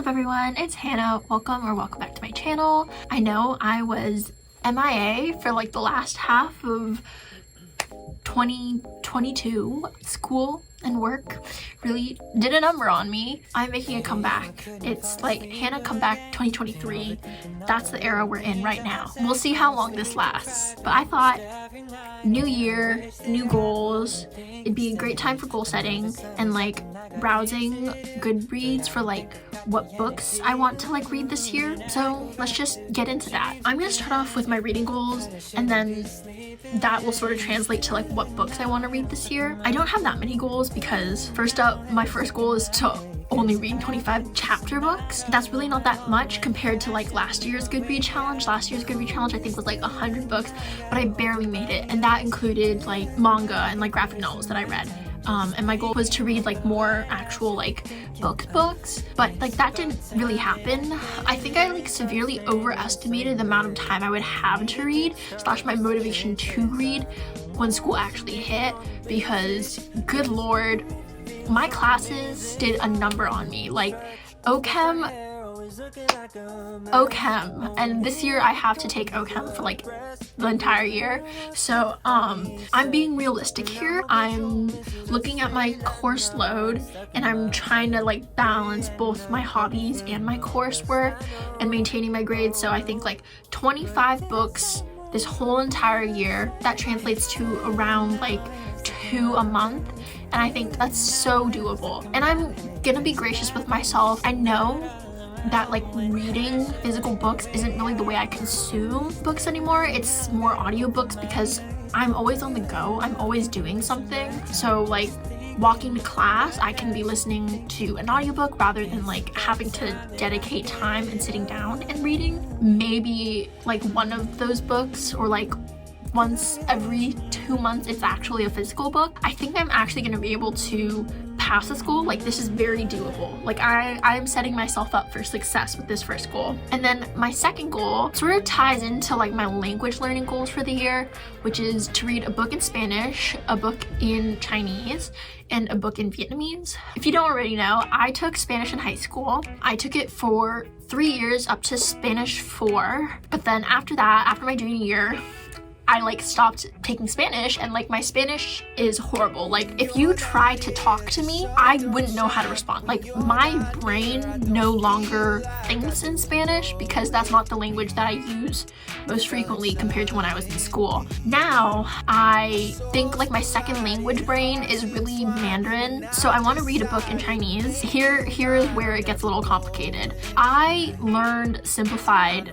everyone? It's Hannah. Welcome back to my channel. I know I was MIA for like the last half of 2022. School and work really did a number on me. I'm making a comeback. It's like Hannah comeback 2023. That's the era we're in right now. We'll see how long this lasts. But I thought new year, new goals. It'd be a great time for goal setting and like browsing Goodreads for like what books I want to like read this year. So let's just get into that. I'm gonna start off with my reading goals and then that will sort of translate to like what books I want to read this year. I don't have that many goals because first up, my first goal is to only read 25 chapter books. That's really not that much compared to like last year's Goodreads challenge. Last year's Goodreads challenge I think was like 100 books, but I barely made it, and that included like manga and like graphic novels that I read. And my goal was to read like more actual like books, but like that didn't really happen. I think I like severely overestimated the amount of time I would have to read / my motivation to read when school actually hit, because good lord, my classes did a number on me. Like OChem, and this year I have to take OChem for like the entire year. So I'm being realistic here. I'm looking at my course load and I'm trying to like balance both my hobbies and my coursework and maintaining my grades. So I think like 25 books this whole entire year, that translates to around like 2 a month, and I think that's so doable. And I'm gonna be gracious with myself. I know that like reading physical books isn't really the way I consume books anymore. It's more audiobooks because I'm always on the go. I'm always doing something. So like walking to class, I can be listening to an audiobook rather than like having to dedicate time and sitting down and reading. Maybe like one of those books, or like once every 2 months it's actually a physical book. I think I'm actually going to be able to pass the school. Like this is very doable. Like I'm setting myself up for success with this first goal. And then my second goal sort of ties into like my language learning goals for the year, which is to read a book in Spanish, a book in Chinese, and a book in Vietnamese. If you don't already know, I took Spanish in high school. I took it for 3 years up to Spanish 4, but then after that, after my junior year, I like stopped taking Spanish, and like my Spanish is horrible. Like if you try to talk to me, I wouldn't know how to respond. Like my brain no longer thinks in Spanish because that's not the language that I use most frequently compared to when I was in school. Now I think like my second language brain is really Mandarin, so I want to read a book in Chinese. Here is where it gets a little complicated. I learned simplified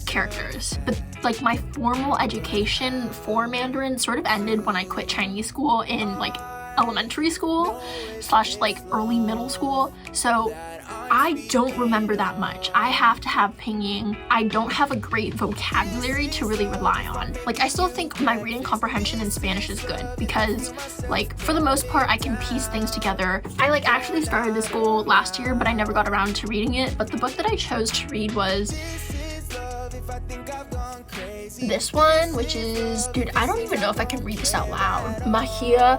characters, but like my formal education for Mandarin sort of ended when I quit Chinese school in like elementary school / like early middle school. So I don't remember that much. I have to have pinging. I don't have a great vocabulary to really rely on. Like I still think my reading comprehension in Spanish is good because like for the most part I can piece things together. I like actually started this goal last year, but I never got around to reading it. But the book that I chose to read was this one, which is, dude, I don't even know if I can read this out loud. Magia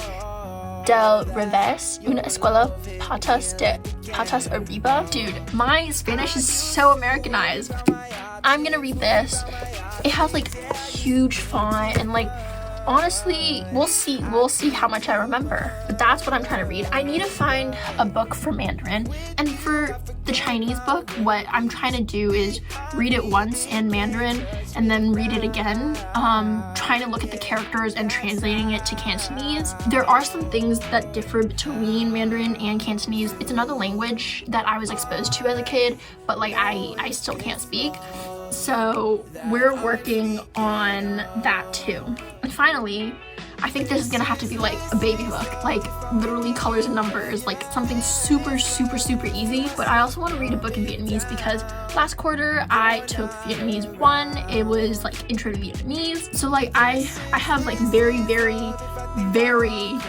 del revés, una escuela patas arriba. Dude, my Spanish is so Americanized. I'm gonna read this. It has like huge font and like honestly, we'll see how much I remember. But that's what I'm trying to read. I need to find a book for Mandarin, and for the Chinese book, what I'm trying to do is read it once in Mandarin and then read it again, trying to look at the characters and translating it to Cantonese. There are some things that differ between Mandarin and Cantonese. It's another language that I was exposed to as a kid, but like I still can't speak. So we're working on that too. And finally, I think this is gonna have to be like a baby book, like literally colors and numbers, like something super easy. But I also want to read a book in Vietnamese because last quarter I took Vietnamese 1. It was like intro to Vietnamese. So like I have like very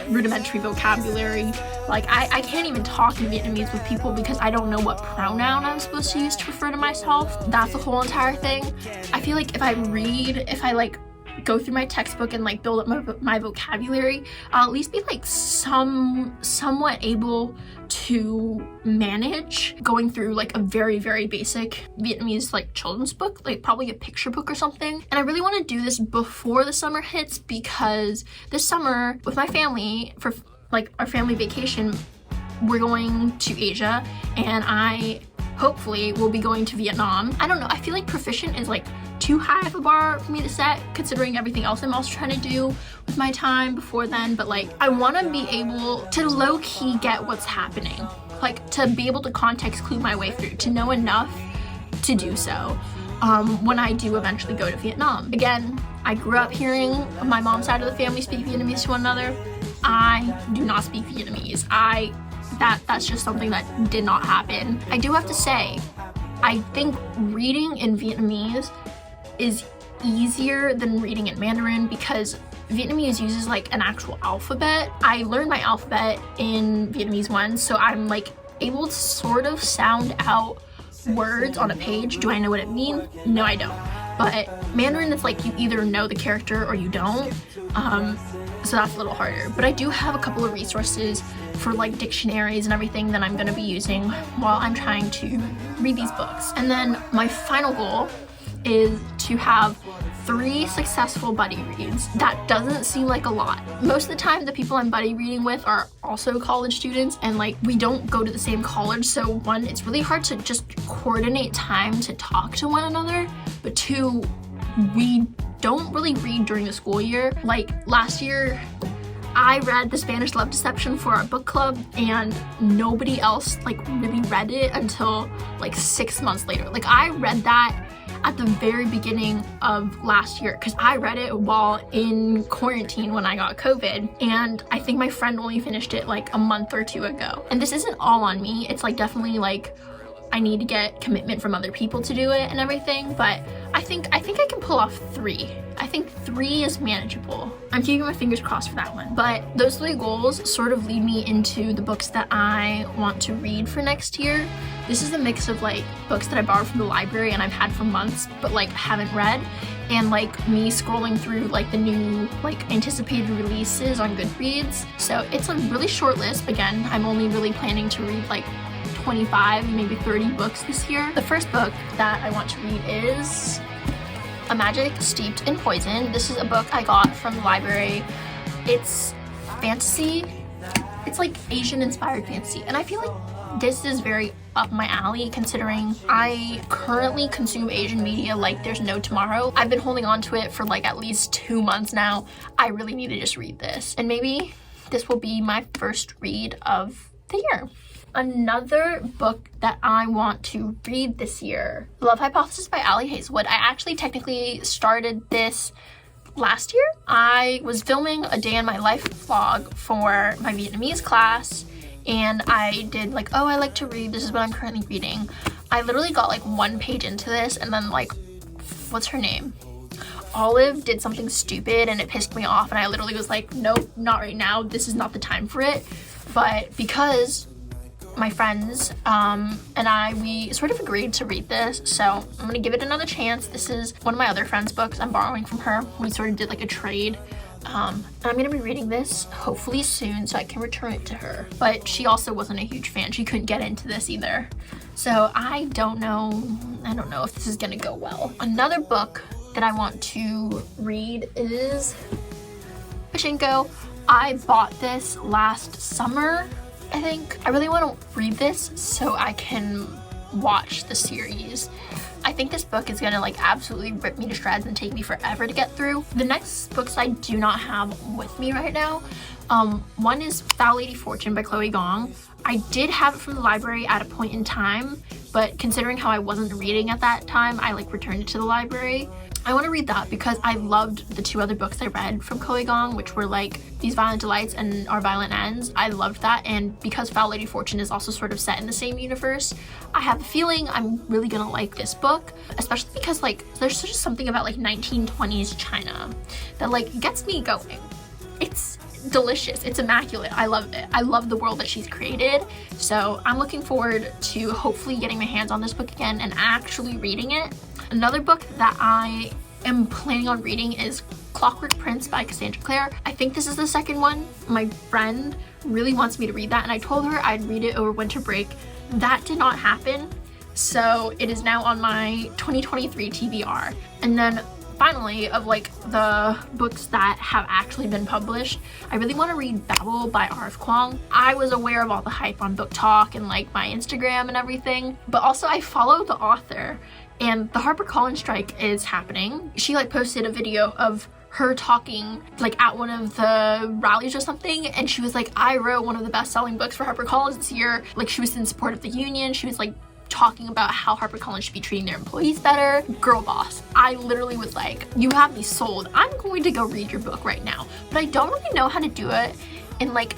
rudimentary vocabulary. Like I can't even talk in Vietnamese with people because I don't know what pronoun I'm supposed to use to refer to myself. That's the whole entire thing. I feel like if I like go through my textbook and like build up my vocabulary, I'll at least be like somewhat able to manage going through like a very, very basic Vietnamese like children's book, like probably a picture book or something. And I really want to do this before the summer hits, because this summer with my family, for like our family vacation, we're going to Asia, and I hopefully will be going to Vietnam. I don't know, I feel like proficient is like too high of a bar for me to set, considering everything else I'm also trying to do with my time before then. But like, I want to be able to low-key get what's happening, like to be able to context clue my way through, to know enough to do so when I do eventually go to Vietnam. Again, I grew up hearing my mom's side of the family speak Vietnamese to one another. I do not speak Vietnamese. That's just something that did not happen. I do have to say, I think reading in Vietnamese is easier than reading in Mandarin, because Vietnamese uses like an actual alphabet. I learned my alphabet in Vietnamese 1, so I'm like able to sort of sound out words on a page. Do I know what it means? No, I don't. But Mandarin is like you either know the character or you don't. So that's a little harder. But I do have a couple of resources for like dictionaries and everything that I'm going to be using while I'm trying to read these books. And then my final goal is to have 3 successful buddy reads. That doesn't seem like a lot. Most of the time, the people I'm buddy reading with are also college students, and like we don't go to the same college, so 1, it's really hard to just coordinate time to talk to one another, but 2, we don't really read during the school year. Like last year, I read The Spanish Love Deception for our book club, and nobody else like really read it until like 6 months later. Like I read that at the very beginning of last year, because I read it while in quarantine when I got COVID, and I think my friend only finished it like a month or 2 ago. And this isn't all on me. It's like definitely like I need to get commitment from other people to do it and everything, but I think I can pull off 3. I think 3 is manageable. I'm keeping my fingers crossed for that one. But those 3 goals sort of lead me into the books that I want to read for next year. This is a mix of like books that I borrowed from the library and I've had for months but like haven't read, and like me scrolling through like the new like anticipated releases on Goodreads. So it's a really short list. Again, I'm only really planning to read like 25, maybe 30 books this year. The first book that I want to read is A Magic Steeped in Poison. This is a book I got from the library. It's fantasy. It's like Asian inspired fantasy, and I feel like this is very up my alley, considering I currently consume Asian media like there's no tomorrow. I've been holding on to it for like at least 2 months now. I really need to just read this, and maybe this will be my first read of the year. Another book that I want to read this year, Love Hypothesis by Hazelwood. I actually technically started this last year. I was filming a day in my life vlog for my Vietnamese class, and I did like, oh, I like to read, this is what I'm currently reading. I literally got like 1 page into this, and then like, what's her name? Olive did something stupid and it pissed me off, and I literally was like, nope, not right now, this is not the time for it. But because my friends and we sort of agreed to read this, so I'm gonna give it another chance. This is one of my other friend's books I'm borrowing from her. We sort of did like a trade, and I'm gonna be reading this hopefully soon so I can return it to her. But she also wasn't a huge fan. She couldn't get into this either, so I don't know if this is gonna go well. Another book that I want to read is Pachinko. I bought this last summer, I think. I really want to read this so I can watch the series. I think this book is gonna like absolutely rip me to shreds and take me forever to get through. The next books I do not have with me right now. One is Foul Lady Fortune by Chloe Gong. I did have it from the library at a point in time, but considering how I wasn't reading at that time, I like returned it to the library. I want to read that because I loved the 2 other books I read from Chloe Gong, which were like These Violent Delights and Our Violent Ends. I loved that, and because Foul Lady Fortune is also sort of set in the same universe, I have a feeling I'm really gonna like this book, especially because like there's just something about like 1920s China that like gets me going. It's delicious, it's immaculate, I love it. I love the world that she's created, so I'm looking forward to hopefully getting my hands on this book again and actually reading it. Another book that I am planning on reading is Clockwork Prince by Cassandra Clare. I think this is the second one. My friend really wants me to read that, and I told her I'd read it over winter break. That did not happen, so it is now on my 2023 TBR. And then finally, of like the books that have actually been published, I really want to read Babel by Kuang. I was aware of all the hype on Book Talk and like my Instagram and everything, but also I follow the author, and the HarperCollins strike is happening. She like posted a video of her talking like at one of the rallies or something, and she was like, I wrote one of the best-selling books for HarperCollins this year. Like, she was in support of the union. She was like talking about how HarperCollins should be treating their employees better. Girl boss. I literally was like, you have me sold. I'm going to go read your book right now. But I don't really know how to do it in like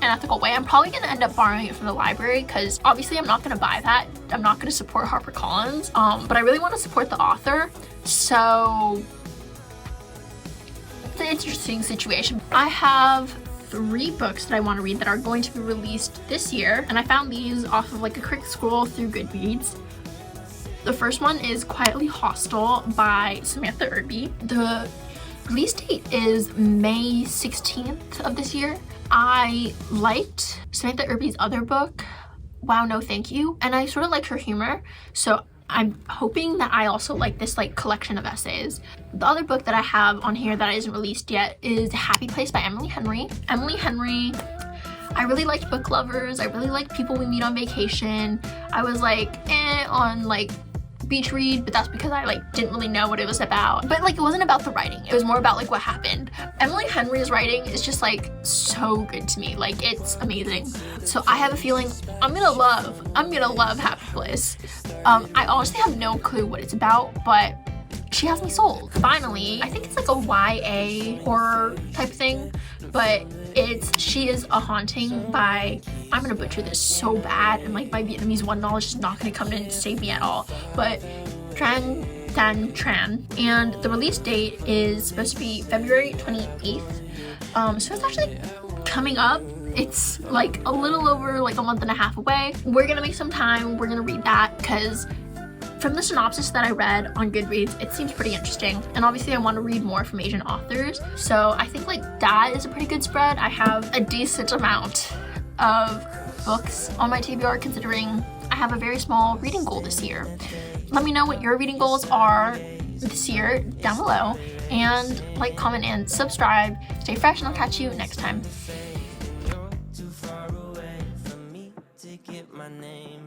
an ethical way. I'm probably gonna end up borrowing it from the library, because obviously I'm not gonna buy that. I'm not gonna support HarperCollins, but I really want to support the author. So it's an interesting situation. I have 3 books that I want to read that are going to be released this year, and I found these off of like a quick scroll through Goodreads. The first one is Quietly Hostile by Samantha Irby. The release date is May 16th of this year. I liked Samantha Irby's other book, Wow No Thank You, and I sort of liked her humor, so I'm hoping that I also like this like collection of essays. The other book that I have on here that isn't released yet is Happy Place by Emily Henry. Emily Henry, I really liked Book Lovers. I really liked People We Meet on Vacation. I was like on like beach read, but that's because I like didn't really know what it was about. But like it wasn't about the writing, it was more about like what happened. Emily Henry's writing is just like so good to me, like it's amazing. So I have a feeling I'm gonna love Happy Place. I honestly have no clue what it's about, but she has me sold. Finally, I think it's like a YA horror type thing, but it's She Is a Haunting by, I'm gonna butcher this so bad, and like my Vietnamese one knowledge is not gonna come in and save me at all, but Tran, and the release date is supposed to be February 28th. So it's actually coming up. It's like a little over like a month and a half away. We're gonna make some time, we're gonna read that, because from the synopsis that I read on Goodreads, it seems pretty interesting. And obviously I want to read more from Asian authors. So I think like that is a pretty good spread. I have a decent amount of books on my TBR, considering I have a very small reading goal this year. Let me know what your reading goals are this year down below, and like, comment, and subscribe. Stay fresh, and I'll catch you next time. Too far away from me to get my name